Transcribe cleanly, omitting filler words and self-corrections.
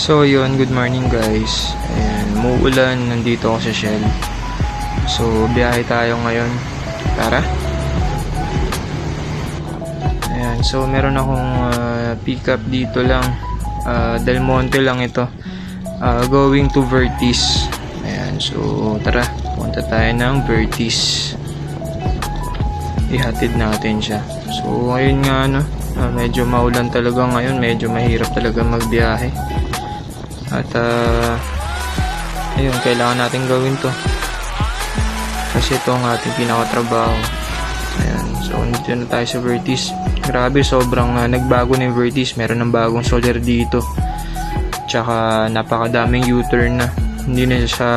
So yun, good morning guys. Ayan, muulan, nandito ako sa Shell. So biyahe tayo ngayon. Tara. Ayan, so meron akong pick up dito lang. Del Monte lang ito. Going to Vertis. Ayan, so tara, punta tayo ng Vertis. Ihatid natin siya. So ngayon nga medyo maulan talaga ngayon, medyo mahirap talaga magbiyahe. At ayun, kailangan natin gawin to kasi ito ang ating pinakatrabaho. Ayan, so nandito na tayo sa Vertis. Grabe, sobrang nagbago na yung Vertis. Meron ng bagong soldier dito, tsaka napakadaming U-turn na. Hindi na siya